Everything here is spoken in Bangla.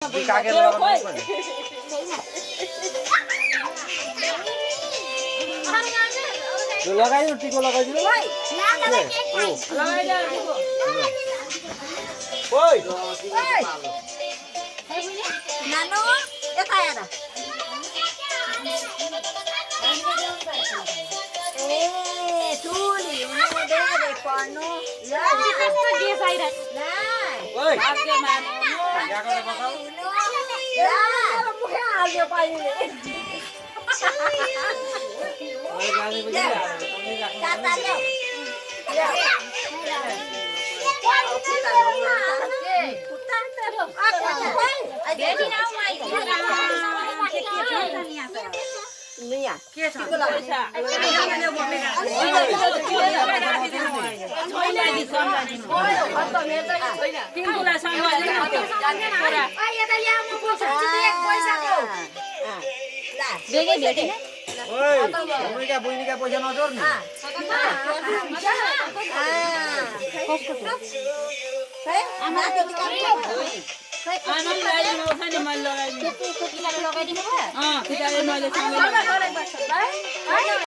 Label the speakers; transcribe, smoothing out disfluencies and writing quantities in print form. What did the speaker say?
Speaker 1: কাকে লাগাবো লাগাই দিও টিকো লাগাই দিও ভাই লাগাই দাও টিকো ওই
Speaker 2: নানো একাই আদা এ তুলি উনি দে দে পানো লা
Speaker 3: তো দিয়ে সাইরা
Speaker 2: না
Speaker 1: ওই
Speaker 3: আজকে নানো
Speaker 1: যা করে বসাও
Speaker 2: লা মুখে আগে পাইলে
Speaker 1: ওই গালি বলি তুমি রাখো
Speaker 2: কাটা দাও
Speaker 3: বেটি নাও মাই
Speaker 2: নিয়া
Speaker 3: কে ছাড়া তিনগুলা সামনে বেগে বেটি
Speaker 1: ওই ভূমিকা ভূমিকা পয়সা নজর না আনন্দ লাগে না ওখানে মাল লাগাই
Speaker 2: লগাই দিন
Speaker 3: হ্যাঁ কিটারে মালে সামনে